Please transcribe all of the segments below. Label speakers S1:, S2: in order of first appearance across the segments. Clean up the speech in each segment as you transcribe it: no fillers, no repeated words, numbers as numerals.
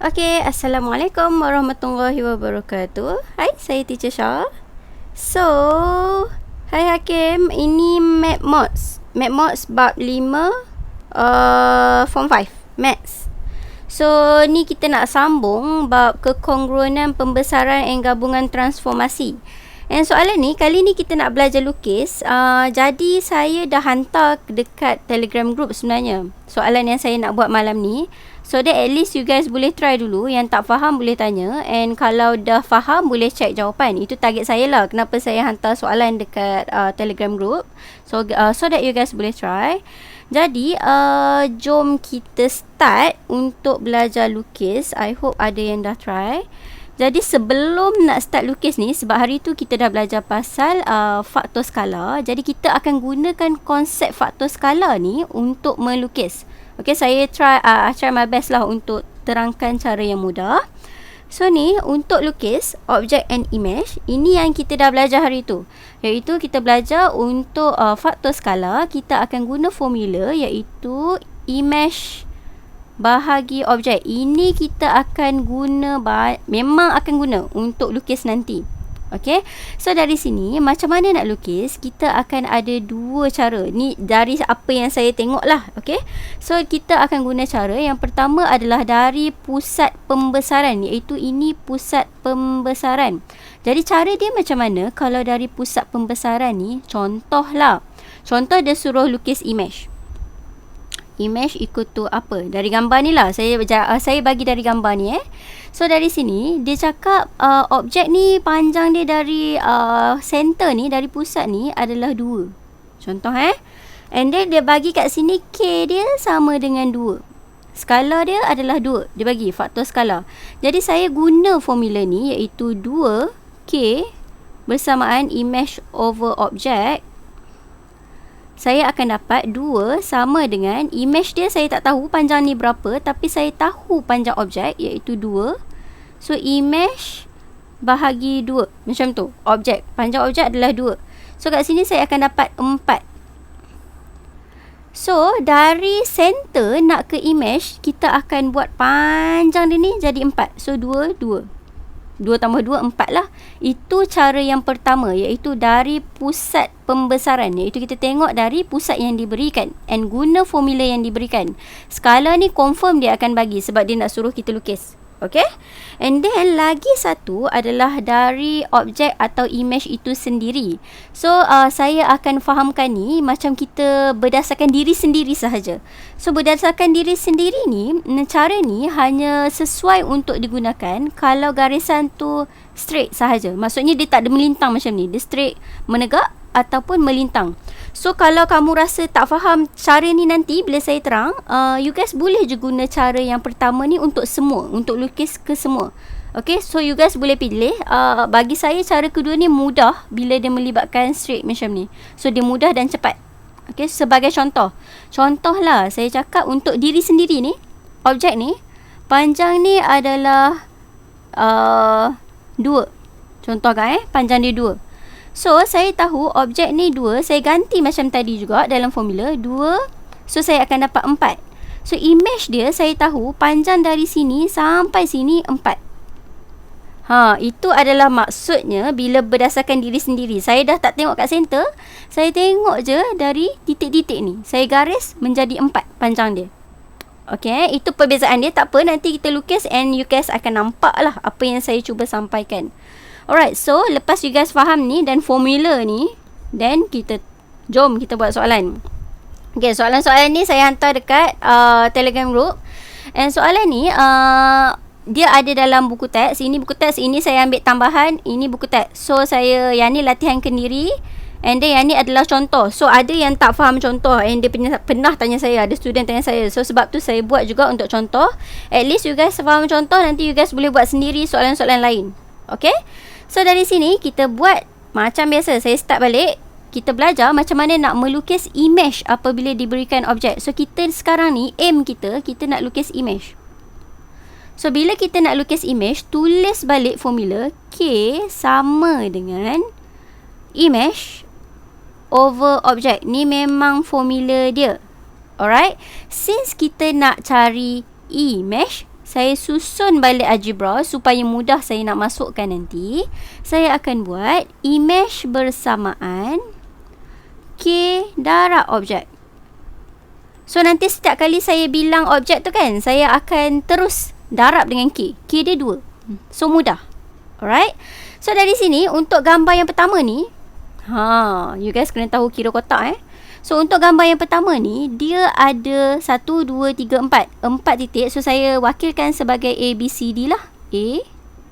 S1: Okay, Assalamualaikum warahmatullahi wabarakatuh. Hai, saya Teacher Shah. So, hai Hakim, ini Maths bab 5 Form 5 Maths. So, ni kita nak sambung bab kekongruenan pembesaran dan gabungan transformasi. And soalan ni, kali ni kita nak belajar lukis. Jadi saya dah hantar dekat Telegram group sebenarnya soalan yang saya nak buat malam ni. So that at least you guys boleh try dulu. Yang tak faham boleh tanya. And kalau dah faham boleh check jawapan. Itu target saya lah. Kenapa saya hantar soalan dekat Telegram group. So that you guys boleh try. Jadi jom kita start untuk belajar lukis. I hope ada yang dah try. Jadi sebelum nak start lukis ni, sebab hari tu kita dah belajar pasal faktor skala. Jadi kita akan gunakan konsep faktor skala ni untuk melukis. Okay, saya try my best lah untuk terangkan cara yang mudah. So ni, untuk lukis object and image, ini yang kita dah belajar hari tu. Iaitu kita belajar untuk faktor skala, kita akan guna formula iaitu image bahagi objek. Ini kita akan guna, memang akan guna untuk lukis nanti. Okay, so dari sini macam mana nak lukis, kita akan ada dua cara. Ni dari apa yang saya tengok lah. Okay, so kita akan guna cara yang pertama adalah dari pusat pembesaran, iaitu ini pusat pembesaran. Jadi cara dia macam mana kalau dari pusat pembesaran ni? Contoh dia suruh lukis image ikut tu apa? Dari gambar ni lah. Saya bagi dari gambar ni So dari sini dia cakap objek ni panjang dia dari center ni, dari pusat ni adalah 2. Contoh And then dia bagi kat sini K dia sama dengan 2. Skala dia adalah 2. Dia bagi faktor skala. Jadi saya guna formula ni iaitu 2K bersamaan image over object. Saya akan dapat 2 sama dengan image dia saya tak tahu panjang ni berapa, tapi saya tahu panjang objek iaitu 2. So image bahagi 2 macam tu. Objek, panjang objek adalah 2. So kat sini saya akan dapat 4. So dari center nak ke image, kita akan buat panjang dia ni jadi 4. So 2 tambah 2, 4 lah. Itu cara yang pertama, iaitu dari pusat pembesaran. Iaitu kita tengok dari pusat yang diberikan and guna formula yang diberikan. Skala ni confirm dia akan bagi sebab dia nak suruh kita lukis. Okay, and then lagi satu adalah dari objek atau image itu sendiri. So saya akan fahamkan ni macam kita berdasarkan diri sendiri sahaja. So berdasarkan diri sendiri ni, cara ni hanya sesuai untuk digunakan kalau garisan tu straight sahaja. Maksudnya dia tak ada melintang macam ni. Dia straight, menegak ataupun melintang. So kalau kamu rasa tak faham cara ni, nanti bila saya terang, you guys boleh je guna cara yang pertama ni untuk semua, untuk lukis ke semua. Okay, so you guys boleh pilih. Bagi saya cara kedua ni mudah bila dia melibatkan straight macam ni. So dia mudah dan cepat. Okay, sebagai contohlah saya cakap untuk diri sendiri ni, objek ni panjang ni adalah 2. Contohkan panjang dia 2. So, saya tahu objek ni 2. Saya ganti macam tadi juga dalam formula 2. So, saya akan dapat 4. So, image dia saya tahu panjang dari sini sampai sini 4. Itu adalah maksudnya bila berdasarkan diri sendiri. Saya dah tak tengok kat center. Saya tengok je dari titik-titik ni. Saya garis menjadi 4 panjang dia. Okay, itu perbezaan dia. Tak apa, nanti kita lukis and you guys akan nampak lah apa yang saya cuba sampaikan. Alright, so lepas you guys faham ni dan formula ni, then jom kita buat soalan. Okay, soalan-soalan ni saya hantar dekat Telegram group. And soalan ni dia ada dalam buku teks. Ini buku teks, ini saya ambil tambahan, ini buku teks. So yang ni latihan kendiri, and then yang ni adalah contoh. So ada yang tak faham contoh and dia pernah tanya saya, ada student tanya saya. So sebab tu saya buat juga untuk contoh. At least you guys faham contoh, nanti you guys boleh buat sendiri soalan-soalan lain. Okay, so dari sini kita buat macam biasa. Saya start balik. Kita belajar macam mana nak melukis image apabila diberikan objek. So kita sekarang ni aim kita nak lukis image. So bila kita nak lukis image, tulis balik formula K sama dengan image over object. Ni memang formula dia. Alright, since kita nak cari image, saya susun balik algebra supaya mudah saya nak masukkan nanti. Saya akan buat image bersamaan K darab objek. So nanti setiap kali saya bilang objek tu kan, saya akan terus darab dengan K. K dia 2. So mudah. Alright. So dari sini untuk gambar yang pertama ni, you guys kena tahu kira kotak So untuk gambar yang pertama ni, dia ada 1, 2, 3, 4. 4 titik. So saya wakilkan sebagai A, B, C, D lah. A,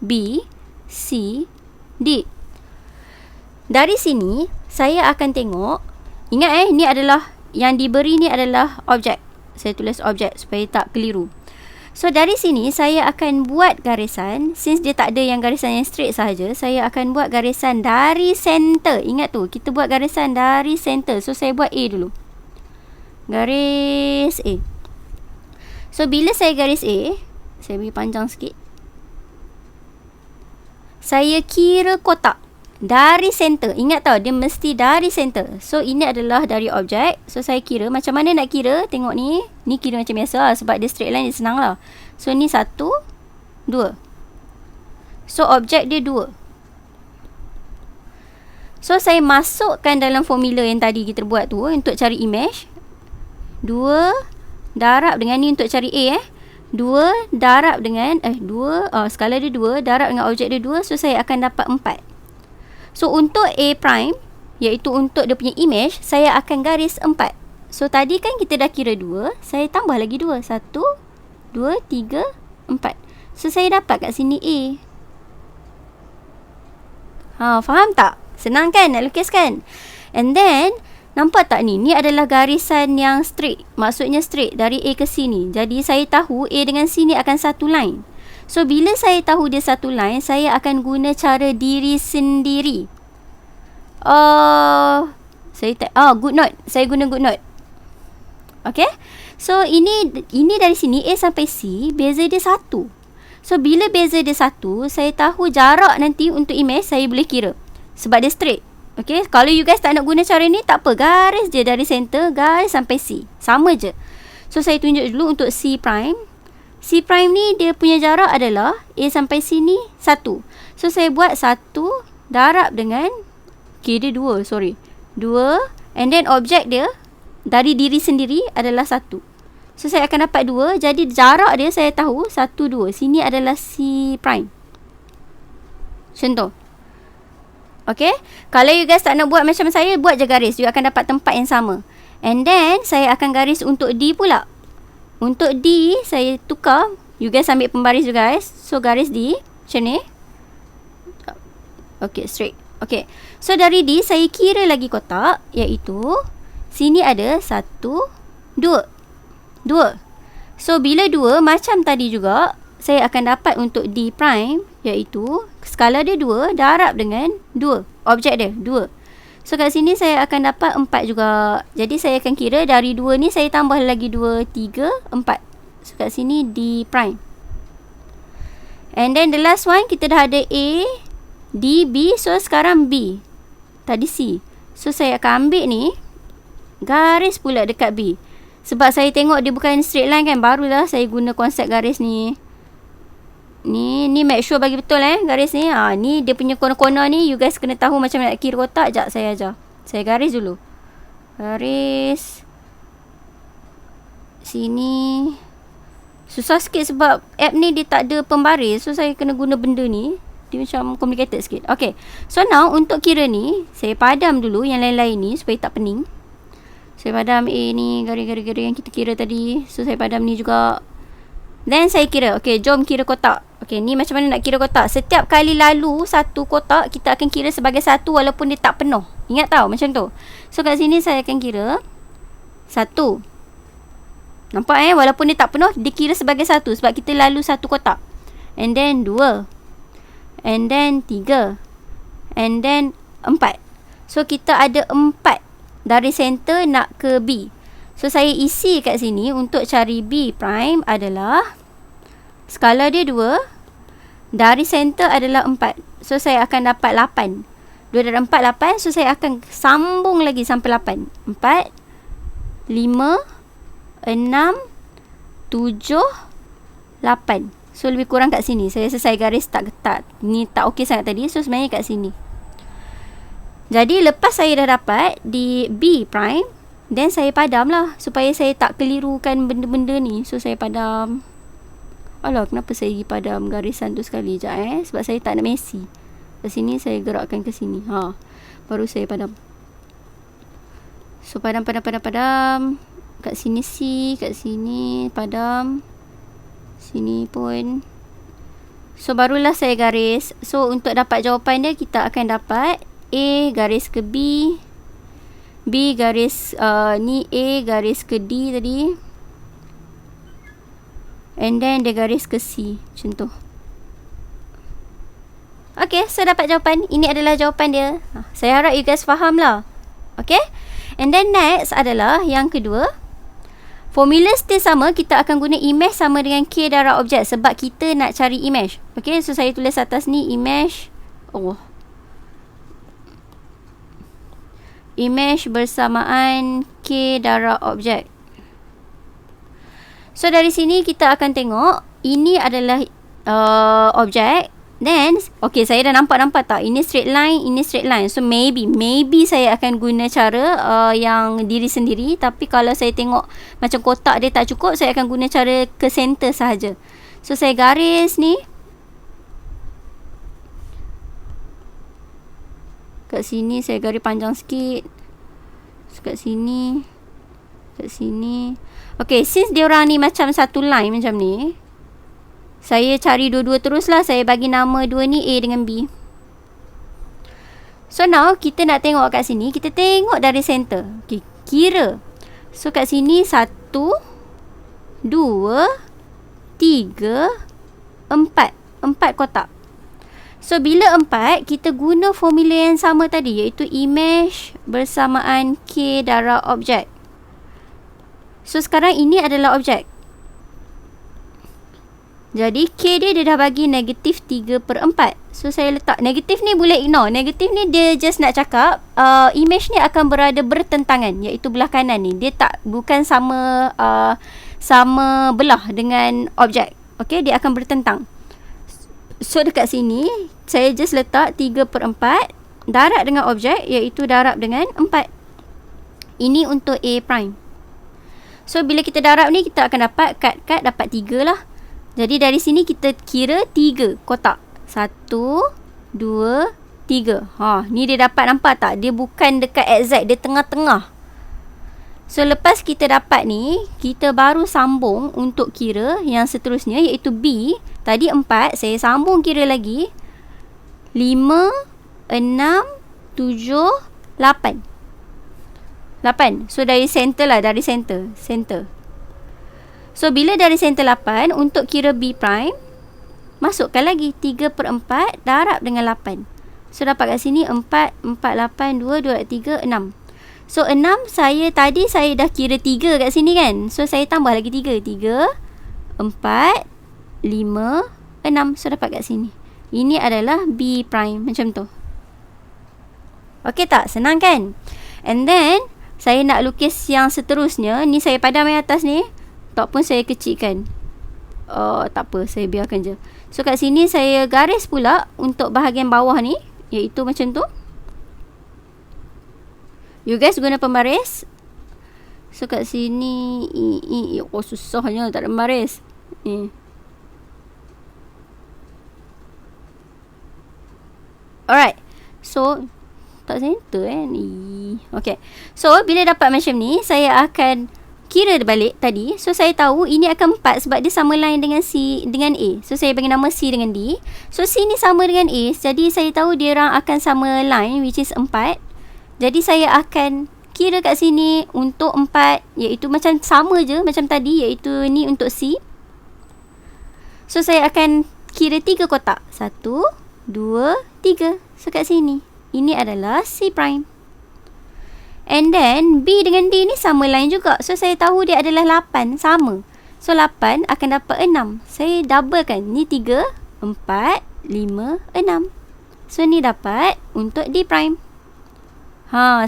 S1: B, C, D. Dari sini, saya akan tengok. Ingat ni adalah, yang diberi ni adalah objek. Saya tulis objek supaya tak keliru. So dari sini, saya akan buat garisan. Since dia tak ada yang garisan yang straight sahaja, saya akan buat garisan dari center. Ingat tu, kita buat garisan dari center. So saya buat A dulu. Garis A. So bila saya garis A, saya beri panjang sikit. Saya kira kotak dari center. Ingat tau, dia mesti dari center. So ini adalah dari objek. So saya kira, macam mana nak kira? Tengok ni. Ni kira macam biasa lah, sebab dia straight line, dia senang lah. So ni 1, 2. So objek dia 2. So saya masukkan dalam formula yang tadi kita buat tu untuk cari image. 2 darab dengan ni untuk cari A 2 darab dengan skala dia 2 darab dengan objek dia 2. So saya akan dapat 4. So untuk A prime, iaitu untuk dia punya image, saya akan garis 4. So tadi kan kita dah kira 2, saya tambah lagi 2. 1, 2, 3, 4. So saya dapat kat sini A. Faham tak? Senang kan nak lukiskan? And then, nampak tak ni? Ni adalah garisan yang straight. Maksudnya straight dari A ke sini. Jadi saya tahu A dengan C ni akan satu line. So bila saya tahu dia satu line, saya akan guna cara diri sendiri. Good note. Saya guna good note. Okay. So ini dari sini A sampai C, beza dia 1. So bila beza dia 1, saya tahu jarak nanti untuk image saya boleh kira. Sebab dia straight. Okay. Kalau you guys tak nak guna cara ni, tak apa. Garis je dari center, garis sampai C. Sama je. So saya tunjuk dulu untuk C prime. C prime ni dia punya jarak adalah A sampai C ni 1. So saya buat 1 darab dengan K dia 2, 2. And then objek dia dari diri sendiri adalah 1. So saya akan dapat 2. Jadi jarak dia saya tahu 1, 2. Sini adalah C prime. Contoh. Okay. Kalau you guys tak nak buat macam saya, buat je garis. You akan dapat tempat yang sama. And then saya akan garis untuk D pula. Untuk D, saya tukar. You guys ambil pembaris you guys. So, garis D. Macam ni. Okay, straight. Okay. So, dari D, saya kira lagi kotak. Iaitu, sini ada 1, 2. 2. So, bila 2, macam tadi juga, saya akan dapat untuk D prime. Iaitu, skala dia 2, darab dengan 2. Objek dia, 2. So kat sini saya akan dapat 4 juga. Jadi saya akan kira dari 2 ni saya tambah lagi 2, 3, 4. So kat sini D prime. And then the last one kita dah ada A, D, B. So sekarang B. Tadi C. So saya akan ambil ni, garis pula dekat B. Sebab saya tengok dia bukan straight line kan, barulah saya guna konsep garis ni. Ni make sure bagi betul garis ni. Ni dia punya corner-corner ni, you guys kena tahu macam nak kira kotak. Sekejap saya ajar. Saya garis dulu. Garis sini. Susah sikit sebab app ni dia tak ada pembaris. So saya kena guna benda ni. Dia macam complicated sikit. Okay. So now untuk kira ni, saya padam dulu yang lain-lain ni supaya tak pening. Saya padam A ni, garis-garis yang kita kira tadi. So saya padam ni juga. Then saya kira. Okay, jom kira kotak. Okay, ni macam mana nak kira kotak. Setiap kali lalu satu kotak, kita akan kira sebagai satu walaupun dia tak penuh. Ingat tau, macam tu. So, kat sini saya akan kira 1. Nampak walaupun dia tak penuh, dia kira sebagai 1. Sebab kita lalu satu kotak. And then 2. And then 3. And then 4. So, kita ada 4 dari center nak ke B. So, saya isi kat sini untuk cari B prime adalah skala dia 2. Dari center adalah 4. So, saya akan dapat 8. 2 dari 4, 8. So, saya akan sambung lagi sampai 8. 4, 5, 6, 7, 8. So lebih kurang kat sini. Saya selesai garis ni tak okey sangat tadi. So sebenarnya kat sini. Jadi lepas saya dah dapat di B prime, then saya padam lah supaya saya tak kelirukan benda-benda ni. So saya padam. Alah, kenapa saya pergi padam garisan tu sekali sekejap sebab saya tak nak messy. Kat sini saya gerakkan ke sini. Baru saya padam. So padam. Kat sini C, kat sini padam. Sini pun. So barulah saya garis. So untuk dapat jawapan dia, kita akan dapat A garis ke B, B garis ni A garis ke D tadi, and then dia garis ke C. Macam tu. Okay, so dapat jawapan. Ini adalah jawapan dia. Saya harap you guys faham lah. Okay. And then next adalah yang kedua. Formula still sama. Kita akan guna image sama dengan K darab objek sebab kita nak cari image. Okay, so saya tulis atas ni image. Image bersamaan K darab objek. So dari sini kita akan tengok ini adalah objek. Then okay, saya dah nampak tak, ini straight line, ini straight line. So maybe saya akan guna cara yang diri sendiri. Tapi kalau saya tengok macam kotak dia tak cukup, saya akan guna cara ke center sahaja. So saya garis ni kat sini, saya garis panjang sikit. Kat sini. Okay, since dia orang ni macam satu line macam ni, saya cari dua-dua terus lah. Saya bagi nama dua ni A dengan B. So now kita nak tengok kat sini. Kita tengok dari center. Okay, kira. So kat sini 1, 2, 3, 4 kotak. So bila 4, kita guna formula yang sama tadi, iaitu image bersamaan K darab objek. So sekarang ini adalah objek. Jadi K dia dah bagi negatif 3/4. So saya letak negatif ni, boleh ignore. Negatif ni dia just nak cakap image ni akan berada bertentangan, iaitu belah kanan ni. Dia bukan sama belah dengan objek. Okay, dia akan bertentang. So dekat sini saya just letak 3/4 darab dengan objek, iaitu darab dengan 4. Ini untuk A prime. So bila kita darab ni, kita akan dapat cut dapat 3 lah. Jadi dari sini kita kira 3 kotak. 1, 2, 3. Ni dia dapat, nampak tak? Dia bukan dekat exact, dia tengah-tengah. So lepas kita dapat ni, kita baru sambung untuk kira yang seterusnya, iaitu B. Tadi 4, saya sambung kira lagi. 5, 6, 7, 8. 8. So dari center lah, dari center. So bila dari center 8, untuk kira B prime, masukkan lagi 3/4 darab dengan 8. So dapat kat sini 4, 4, 8, 2, 2, 3, 6. So 6, tadi saya dah kira 3 kat sini kan. So saya tambah lagi 3. 3, 4, 5, 6. So dapat kat sini. Ini adalah B prime, macam tu. Okey tak? Senang kan? And then saya nak lukis yang seterusnya. Ni saya padam yang atas ni. Tak pun saya kecilkan. Tak apa, saya biarkan je. So kat sini saya garis pula untuk bahagian bawah ni, iaitu macam tu. You guys guna pembaris. So kat sini susahnya tak ada pembaris. Alright. So tak center ni. Okay. So bila dapat macam ni, saya akan kira balik tadi. So saya tahu ini akan 4 sebab dia sama line dengan C dengan A. So saya bagi nama C dengan D. So C ni sama dengan A, jadi saya tahu dia orang akan sama line, which is 4. Jadi saya akan kira kat sini untuk 4, iaitu macam sama je macam tadi, iaitu ni untuk C. So saya akan kira 3 kotak. 1, 2, 3. So kat sini, ini adalah C prime. And then B dengan D ni sama line juga. So saya tahu dia adalah 8, sama. So 8 akan dapat 6. Saya doublekan. Ni 3, 4, 5, 6. So ni dapat untuk D prime.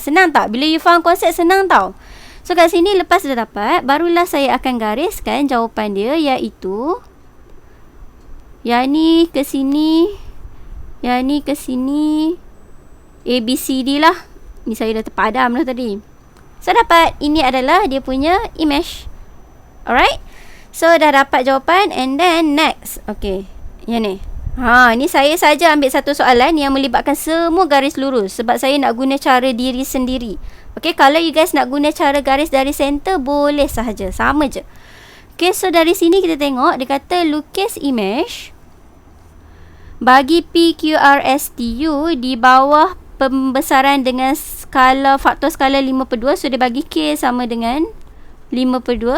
S1: Senang tak? Bila you faham konsep, senang tau. So kat sini lepas dah dapat, barulah saya akan gariskan jawapan dia, iaitu Yang ni ke sini. Yang ni ke sini. A, B, C, D lah. Ni saya dah terpadam lah tadi. So dapat. Ini adalah dia punya image. Alright. So dah dapat jawapan. And then next. Okay. Yang ni. Ni saya saja ambil satu soalan yang melibatkan semua garis lurus. Sebab saya nak guna cara diri sendiri. Okay. Kalau you guys nak guna cara garis dari center, boleh sahaja. Sama je. Okay. So dari sini kita tengok. Dia kata lukis image. Bagi P, Q, R, S, T, U di bawah pembesaran dengan skala faktor skala 5/2. So dia bagi K sama dengan 5/2.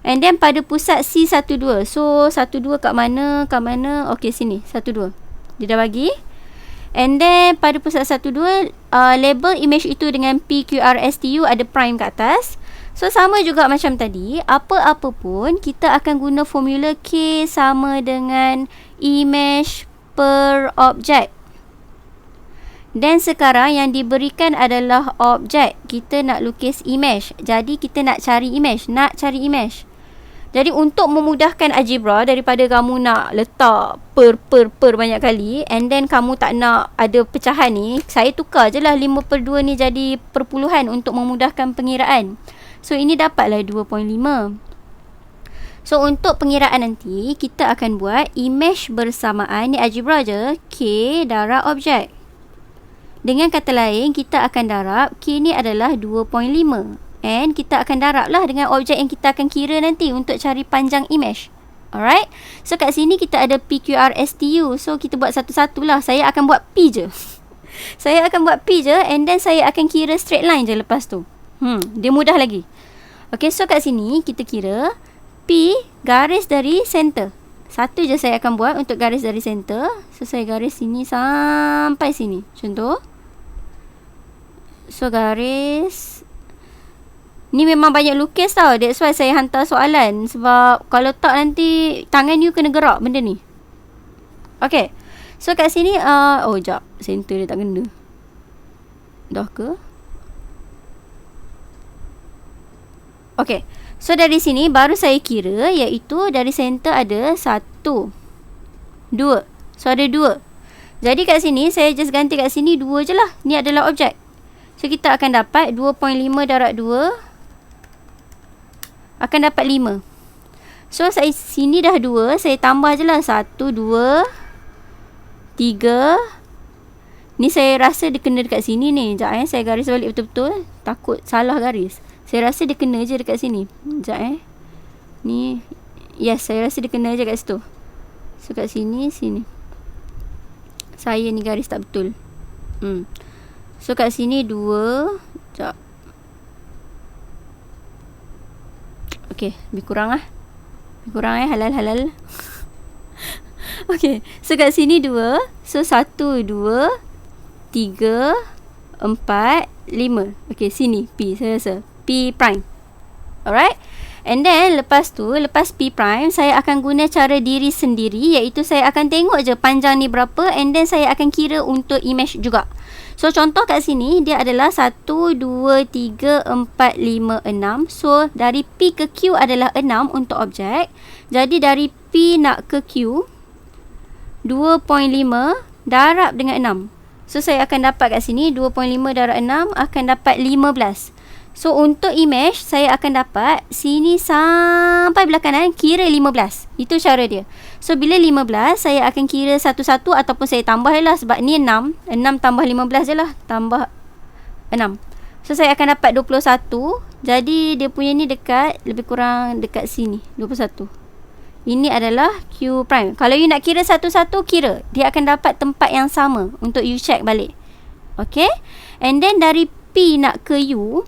S1: And then pada pusat C12. So 12 kat mana? Kat mana? Okay, sini 12. Dia dah bagi. And then pada pusat 12, label image itu dengan P, Q, R, S, T, U ada prime kat atas. So sama juga macam tadi. Apa-apa pun kita akan guna formula K sama dengan image per objek. Dan sekarang yang diberikan adalah objek. Kita nak lukis image. Jadi kita nak cari image. Jadi untuk memudahkan algebra, daripada kamu nak letak per banyak kali, and then kamu tak nak ada pecahan ni, saya tukar je lah 5/2 ni jadi perpuluhan untuk memudahkan pengiraan. So ini dapatlah 2.5. So untuk pengiraan nanti, kita akan buat image bersamaan. Ni algebra je. K darab objek. Dengan kata lain, kita akan darab K ni adalah 2.5. And kita akan darab lah dengan objek yang kita akan kira nanti untuk cari panjang image. Alright. So kat sini kita ada P, Q, R, S, T, U. So kita buat satu-satu lah. Saya akan buat P je. Saya akan buat P je. And then saya akan kira straight line je lepas tu. Dia mudah lagi. Okay, so kat sini kita kira P garis dari center. Satu je saya akan buat untuk garis dari center. So saya garis sini sampai sini. Contoh. So garis. Ni memang banyak lukis tau. That's why saya hantar soalan. Sebab kalau tak nanti tangan you kena gerak benda ni. Okay. So kat sini. Sekejap. Center dia tak kena. Dah ke? Okay. So dari sini baru saya kira. Iaitu dari center ada 1, 2. So ada 2. Jadi kat sini saya just ganti kat sini 2 je lah. Ni adalah objek. So kita akan dapat 2.5 darab 2. Akan dapat 5. So saya sini dah 2. Saya tambah je lah 1, 2, 3. Ni saya rasa dia kena dekat sini ni. Sekejap saya garis balik betul-betul. Takut salah garis. Saya rasa dia kena je dekat sini. Sekejap Ni. Yes, saya rasa dia kena je kat situ. So kat sini, sini. Saya ni garis tak betul. So kat sini 2. Sekejap. Okay, lebih kurang lah. Lebih kurang halal. Okay, so kat sini 2. So 1, 2, 3, 4, 5. Okay, sini P saya rasa. P prime. Alright. And then lepas tu, lepas P prime, saya akan guna cara diri sendiri. Iaitu saya akan tengok je panjang ni berapa. And then saya akan kira untuk image juga. So contoh kat sini dia adalah 1, 2, 3, 4, 5, 6. So dari P ke Q adalah 6 untuk objek. Jadi dari P nak ke Q 2.5 darab dengan 6. So saya akan dapat kat sini 2.5 darab 6 akan dapat 15. So untuk image saya akan dapat sini sampai belah kanan kira 15. Itu cara dia. So bila 15 saya akan kira satu-satu ataupun saya tambah lah sebab ni 6. 6 tambah 15 je lah. Tambah 6. So saya akan dapat 21. Jadi dia punya ni dekat lebih kurang dekat sini 21. Ini adalah Q prime. Kalau you nak kira satu-satu kira. Dia akan dapat tempat yang sama untuk you check balik. Okay. And then dari P nak ke U.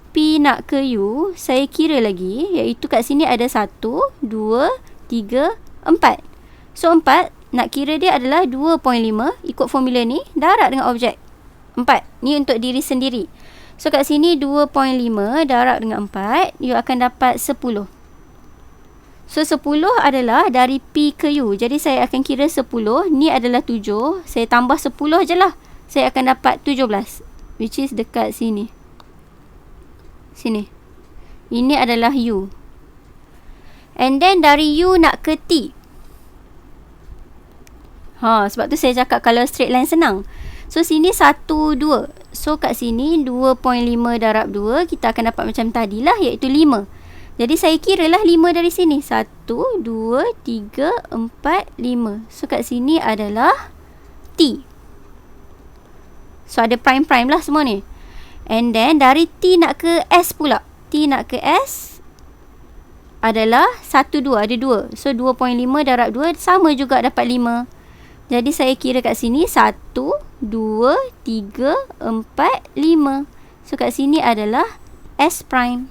S1: P nak ke U, saya kira lagi, iaitu kat sini ada 1, 2, 3, 4. So 4, nak kira dia adalah 2.5, ikut formula ni, darab dengan objek 4. Ni untuk diri sendiri. So kat sini 2.5 darab dengan 4, you akan dapat 10. So 10 adalah dari P ke U. Jadi saya akan kira 10, ni adalah 7, saya tambah 10 je lah. Saya akan dapat 17, which is dekat sini. Sini. Ini adalah U. And then dari U nak ke T. Sebab tu saya cakap kalau straight line senang. So sini 1, 2. So kat sini 2.5 darab 2, kita akan dapat macam tadilah, iaitu 5. Jadi saya kira lah 5 dari sini. 1, 2, 3, 4, 5. So kat sini adalah T. So ada prime-prime lah semua ni. And then dari T nak ke S pula. T nak ke S adalah 1, 2. Ada 2. So 2.5 darab 2 sama juga dapat 5. Jadi saya kira kat sini 1, 2, 3, 4, 5. So kat sini adalah S prime.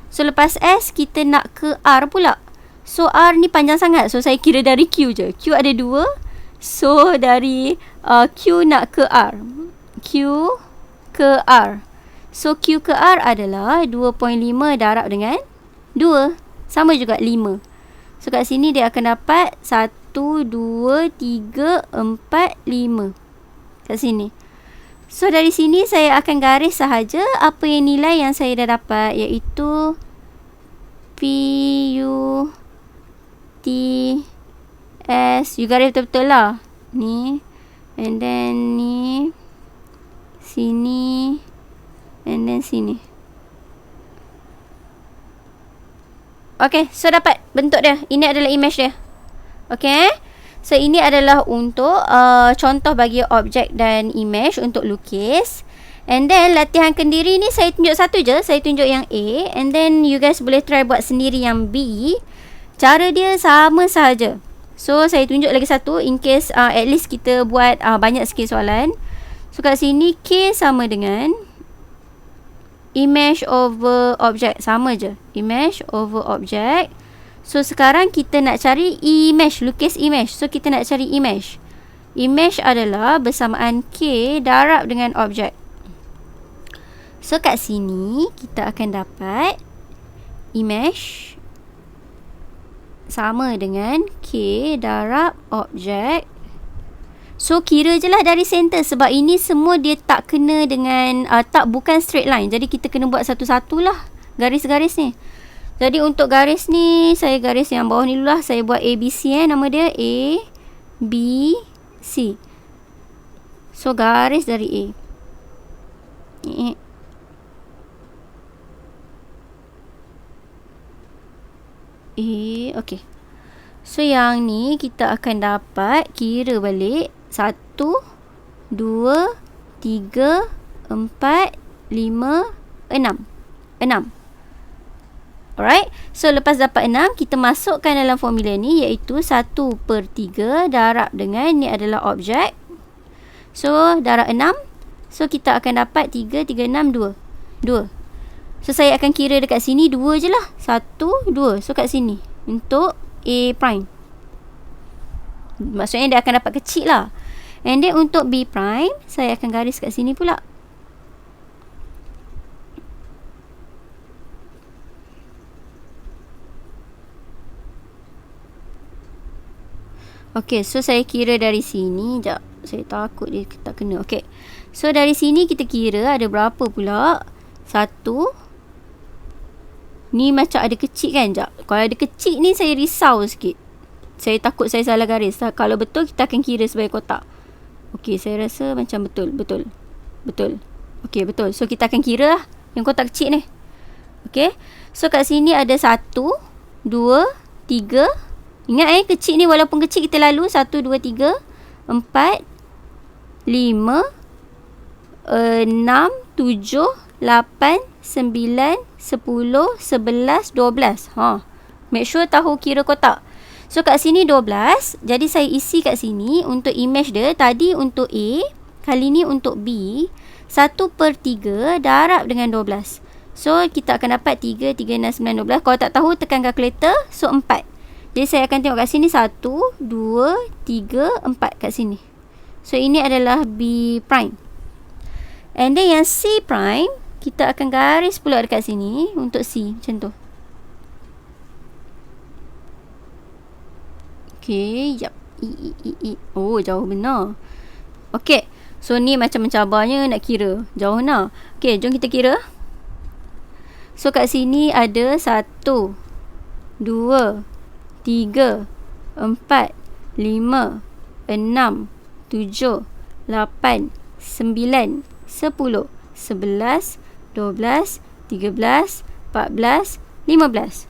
S1: So lepas S kita nak ke R pula. So R ni panjang sangat. So saya kira dari Q je. Q ada 2. So dari Q nak ke R. Q ke R. So Q ke R adalah 2.5 darab dengan 2. Sama juga 5. So kat sini dia akan dapat 1, 2, 3, 4, 5. Kat sini. So dari sini saya akan garis sahaja apa yang nilai yang saya dah dapat, iaitu P, U, T, S. You garis betul-betul lah. Ni. And then ni. Sini. And then sini. Okay, so dapat bentuk dia. Ini adalah image dia. Okay. So ini adalah untuk contoh bagi objek dan image untuk lukis. And then latihan kendiri ni saya tunjuk satu je. Saya tunjuk yang A. And then you guys boleh try buat sendiri yang B. Cara dia sama sahaja. So saya tunjuk lagi satu in case at least kita buat banyak sikit soalan. So kat sini K sama dengan image over object. Sama je. Image over object. So sekarang kita nak cari image, lukis image. So kita nak cari image. Image adalah bersamaan K darab dengan objek. So kat sini kita akan dapat image sama dengan K darab objek. So kira je lah dari center, sebab ini semua dia tak kena dengan bukan straight line. Jadi kita kena buat satu-satu lah garis-garis ni. Jadi untuk garis ni, saya garis yang bawah ni dulu lah. Saya buat ABC nama dia A, B, C. So garis dari A. Okay. So yang ni kita akan dapat kira balik 1, 2, 3, 4, 5, 6. 6. Alright. So lepas dapat 6, kita masukkan dalam formula ni, iaitu 1/3 darab dengan ni adalah objek. So darab 6. So kita akan dapat 3, 3, 6, 2. 2. So saya akan kira dekat sini 2 je lah. 1, 2. So kat sini untuk A prime. Maksudnya dia akan dapat kecil lah. And then untuk B prime, saya akan garis kat sini pula. Okay, so saya kira dari sini. Sekejap, saya takut dia tak kena. Okay, so dari sini kita kira ada berapa pula. 1. Ni macam ada kecil kan. Sekejap, kalau ada kecil ni saya risau sikit. Saya takut saya salah garis. Kalau betul, kita akan kira sebagai kotak. Okay, saya rasa macam betul. Okay, betul. So kita akan kira lah yang kotak kecil ni. Okay, so kat sini ada 1, 2, 3. Ingat kecil ni walaupun kecil kita lalu 1, 2, 3, 4, 5, 6, 7, 8, 9, 10, 11, 12. Make sure tahu kira kotak. So kat sini 12. Jadi saya isi kat sini untuk image dia. Tadi untuk A, kali ni untuk B. 1/3 darab dengan 12. So kita akan dapat 3, 3, 6, 9, 12. Kalau tak tahu tekan calculator. So 4. Jadi saya akan tengok kat sini 1, 2, 3, 4 kat sini. So ini adalah B prime. And then yang C prime, kita akan garis pula dekat sini untuk C macam tu. Okay, yap. Oh, jauh benar. Okay, so ni macam mencabarnya nak kira. Jauh nak. Okay, jom kita kira. So kat sini ada 1, 2, 3, 4, 5, 6, 7, 8, 9, 10, 11, 12, 13, 14, 15.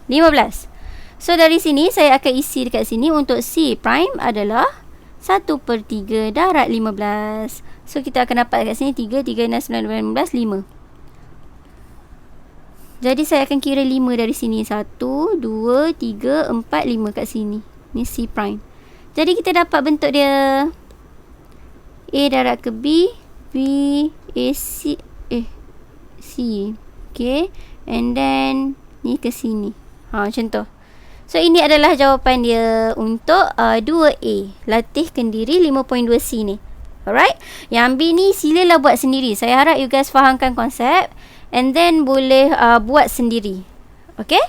S1: 15. So dari sini saya akan isi dekat sini untuk C prime adalah 1/3 darab 15. So kita akan dapat dekat sini 3, 6, 9, 15, 5. Jadi saya akan kira 5 dari sini. 1, 2, 3, 4, 5 kat sini. Ni C prime. Jadi kita dapat bentuk dia A darab ke B, B, A, C, C. Okay. And then ni ke sini. Macam tu. So ini adalah jawapan dia untuk 2A. Latih kendiri 5.2C ni. Alright. Yang B ni silalah buat sendiri. Saya harap you guys fahamkan konsep. And then boleh buat sendiri. Okay.